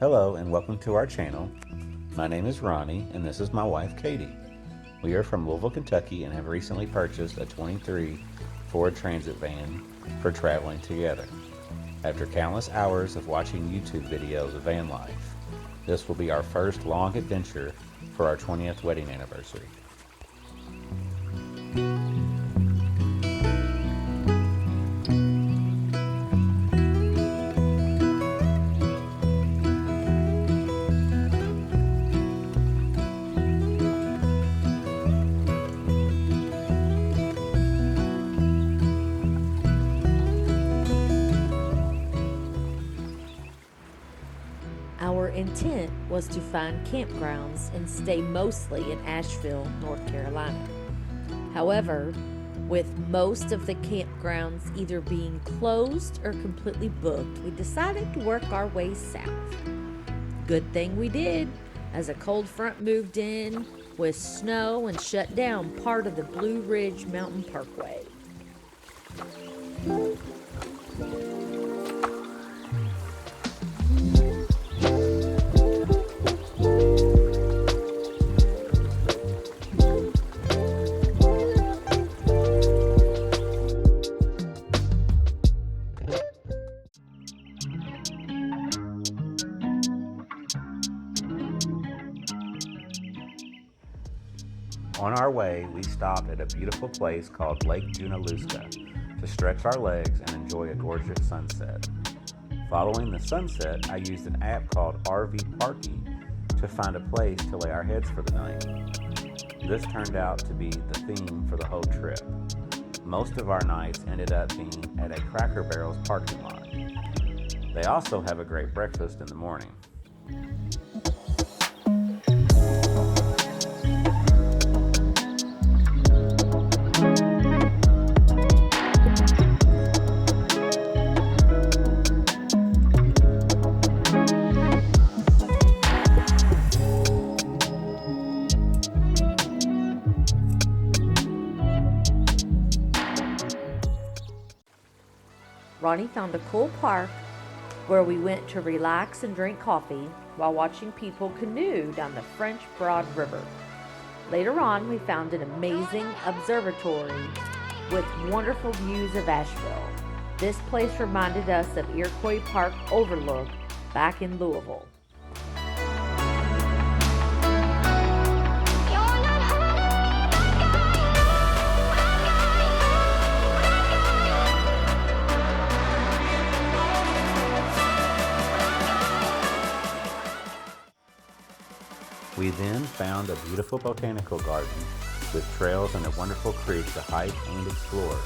Hello and welcome to our channel. My name is Ronnie and this is my wife Katie. We are from Louisville, Kentucky and have recently purchased a 23 Ford Transit van for traveling together. After countless hours of watching YouTube videos of van life, this will be our first long adventure for our 20th wedding anniversary. Our intent was to find campgrounds and stay mostly in Asheville, North Carolina. However, with most of the campgrounds either being closed or completely booked, we decided to work our way south. Good thing we did, as a cold front moved in with snow and shut down part of the Blue Ridge Mountain Parkway. On our way, we stopped at a beautiful place called Lake Junaluska to stretch our legs and enjoy a gorgeous sunset. Following the sunset, I used an app called RV Parky to find a place to lay our heads for the night. This turned out to be the theme for the whole trip. Most of our nights ended up being at a Cracker Barrel's parking lot. They also have a great breakfast in the morning. Ronnie found a cool park where we went to relax and drink coffee while watching people canoe down the French Broad River. Later on, we found an amazing observatory with wonderful views of Asheville. This place reminded us of Iroquois Park Overlook back in Louisville. We then found a beautiful botanical garden with trails and a wonderful creek to hike and explore.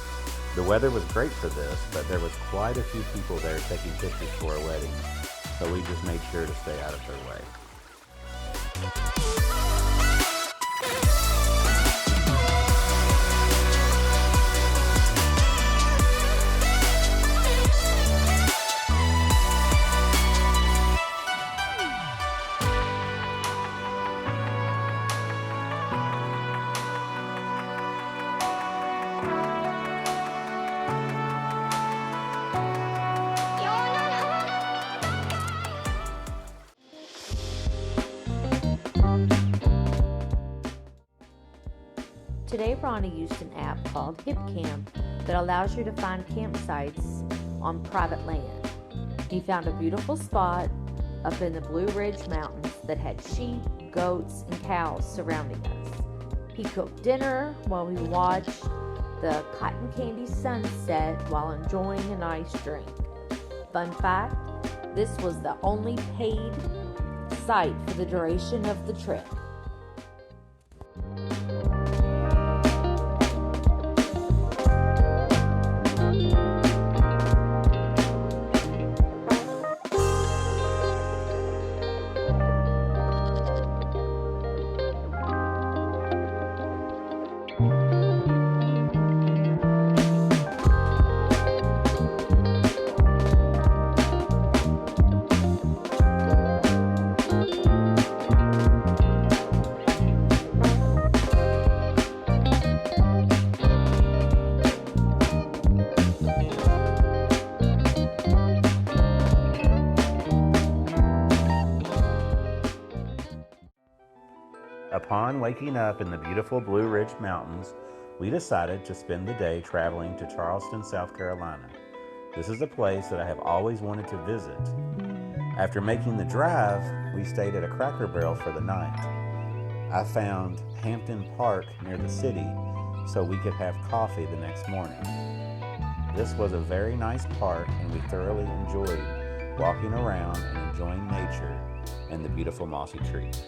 The weather was great for this, but there was quite a few people there taking pictures for a wedding, so we just made sure to stay out of their way. Today, Ronnie used an app called HipCamp that allows you to find campsites on private land. He found a beautiful spot up in the Blue Ridge Mountains that had sheep, goats, and cows surrounding us. He cooked dinner while we watched the cotton candy sunset while enjoying a nice drink. Fun fact, this was the only paid site for the duration of the trip. Upon waking up in the beautiful Blue Ridge Mountains, we decided to spend the day traveling to Charleston, South Carolina. This is a place that I have always wanted to visit. After making the drive, we stayed at a Cracker Barrel for the night. I found Hampton Park near the city so we could have coffee the next morning. This was a very nice park and we thoroughly enjoyed walking around and enjoying nature and the beautiful mossy trees.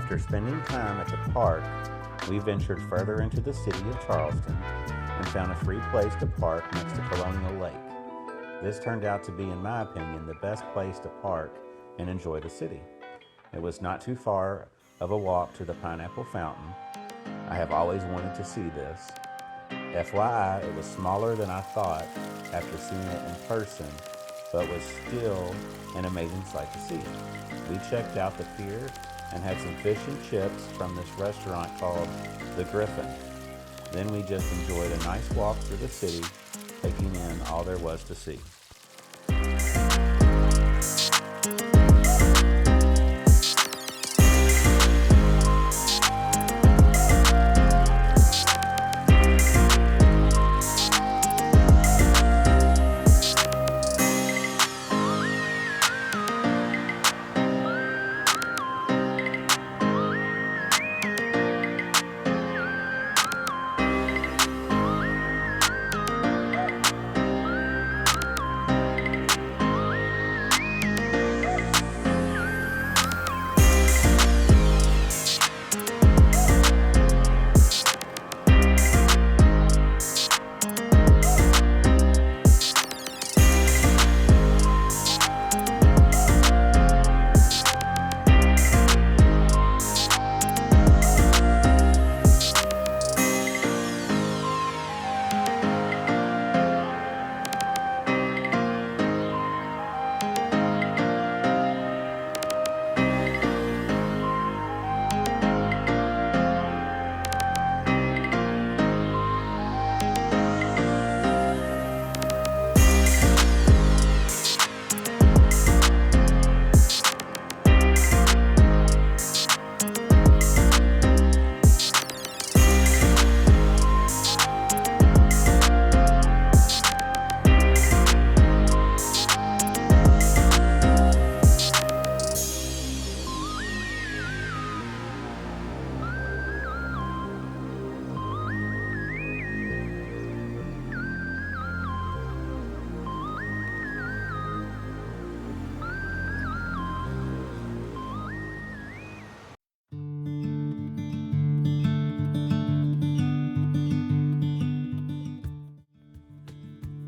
After spending time at the park, we ventured further into the city of Charleston and found a free place to park next to Colonial Lake. This turned out to be, in my opinion, the best place to park and enjoy the city. It was not too far of a walk to the Pineapple Fountain. I have always wanted to see this. FYI, it was smaller than I thought after seeing it in person, but was still an amazing sight to see. We checked out the pier and had some fish and chips from this restaurant called The Griffin. Then we just enjoyed a nice walk through the city, taking in all there was to see.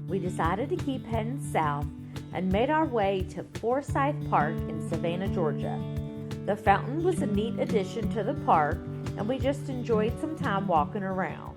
we decided to keep heading south and made our way to Forsyth Park in Savannah, Georgia. The fountain was a neat addition to the park, and we just enjoyed some time walking around.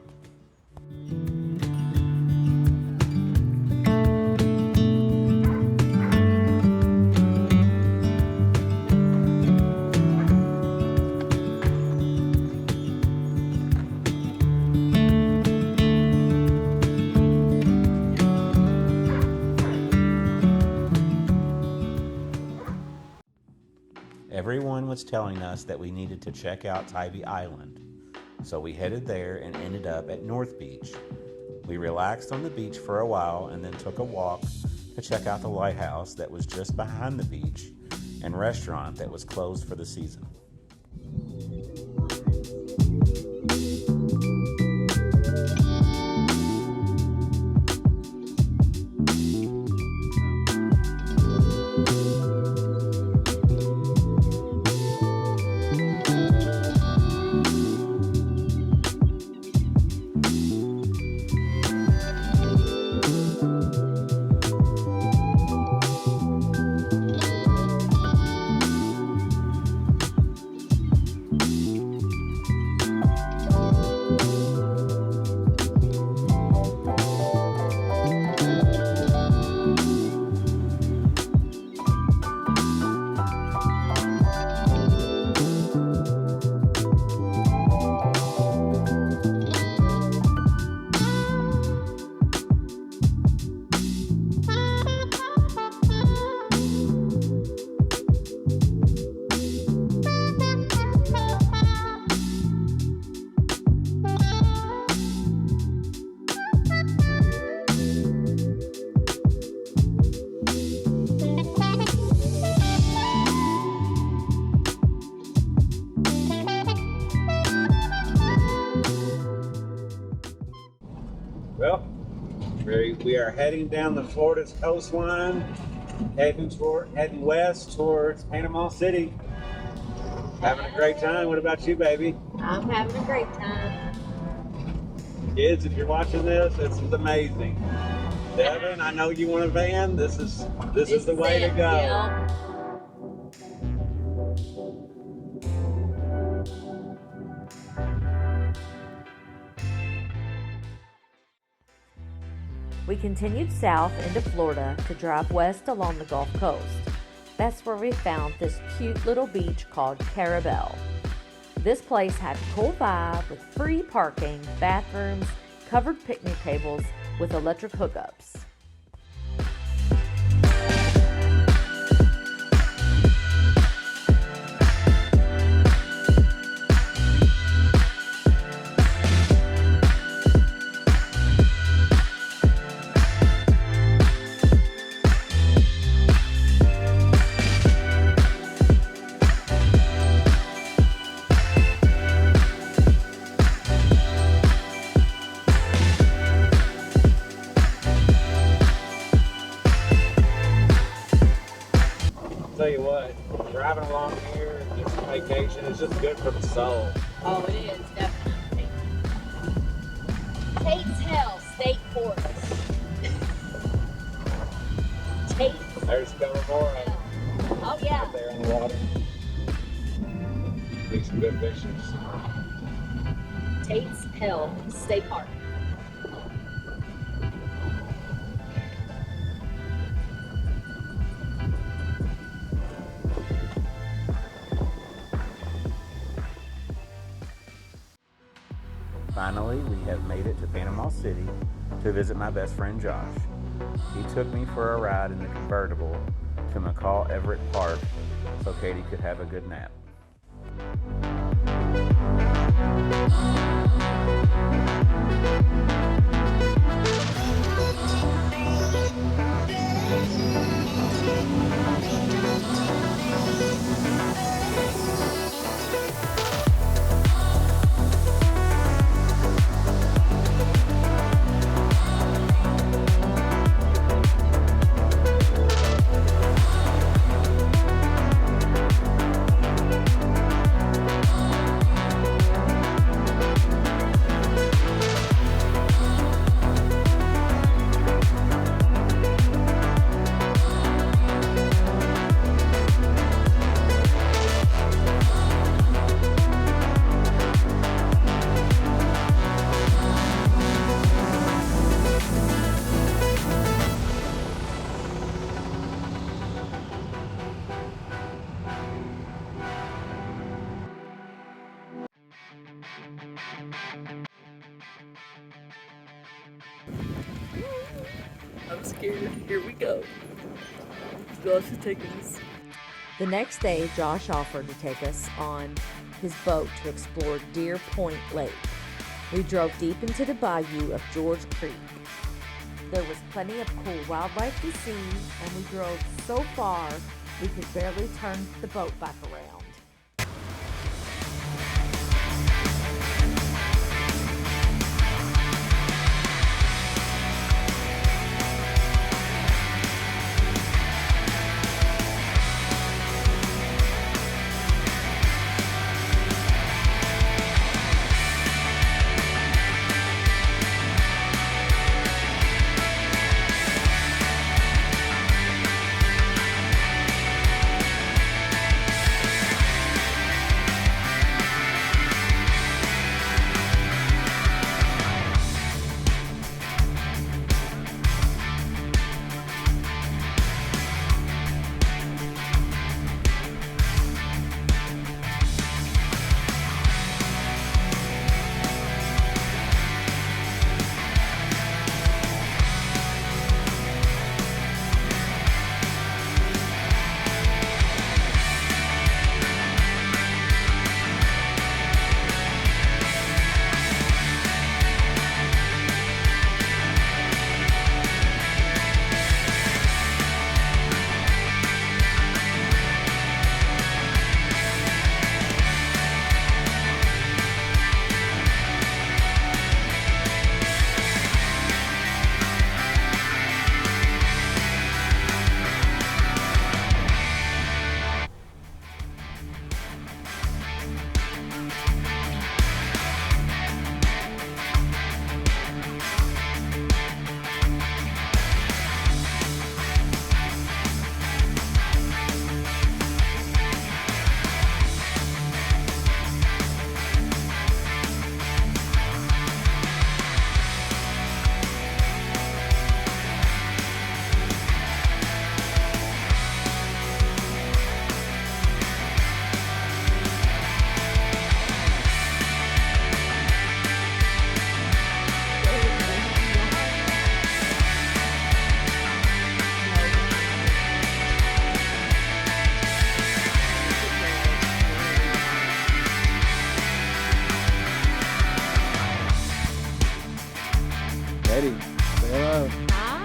Everyone was telling us that we needed to check out Tybee Island, so we headed there and ended up at North Beach. We relaxed on the beach for a while and then took a walk to check out the lighthouse that was just behind the beach and restaurant that was closed for the season. Well, we are heading down the Florida's coastline, heading west towards Panama City. Having a great time. What about you, baby? I'm having a great time. Kids, if you're watching this is amazing. Devin, I know you want a van. This is the way to go. Yeah. We continued south into Florida to drive west along the Gulf Coast. That's where we found this cute little beach called Carabel. This place had a cool vibe with free parking, bathrooms, covered picnic tables with electric hookups. Tell you what, driving along here, just vacation, is just good for the soul. Oh, it is, definitely. Tate's Hell State Forest. Tate's. There's coming more of them. Oh, yeah. Out there on the water. Take some good pictures. Tate's Hell State Park. Finally, we have made it to Panama City to visit my best friend Josh. He took me for a ride in the convertible to McCall Everett Park so Katie could have a good nap. I'm scared. Here we go. Josh is taking us. The next day, Josh offered to take us on his boat to explore Deer Point Lake. We drove deep into the bayou of George Creek. There was plenty of cool wildlife to see, and we drove so far we could barely turn the boat back around. Eddie, say hello. Hi.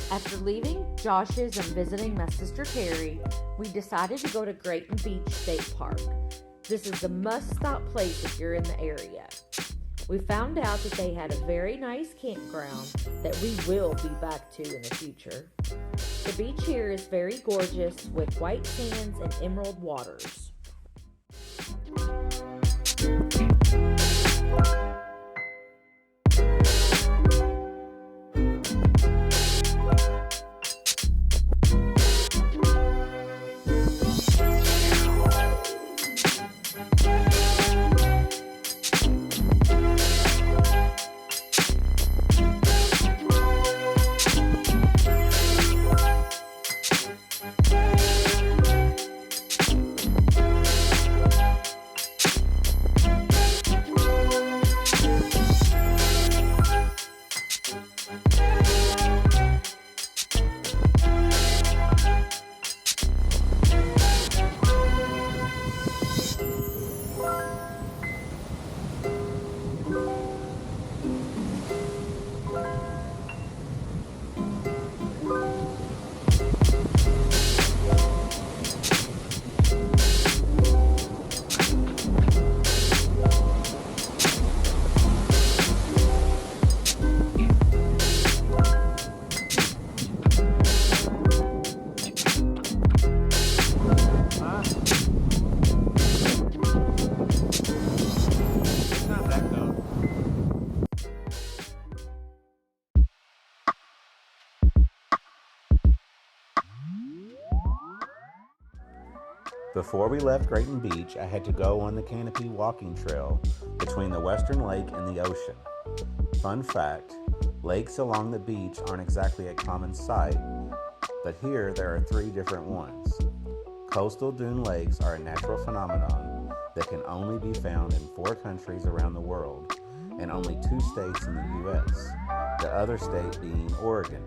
After leaving Josh's and visiting my sister Carrie, we decided to go to Grayton Beach State Park. This is the must-stop place if you're in the area. We found out that they had a very nice campground that we will be back to in the future. The beach here is very gorgeous with white sands and emerald waters. Before we left Grayton Beach, I had to go on the Canopy walking trail between the Western Lake and the ocean. Fun fact, lakes along the beach aren't exactly a common sight, but here there are 3 different ones. Coastal dune lakes are a natural phenomenon that can only be found in 4 countries around the world and only 2 states in the U.S., the other state being Oregon.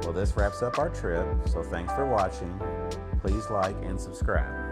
Well, this wraps up our trip, so thanks for watching. Please like and subscribe.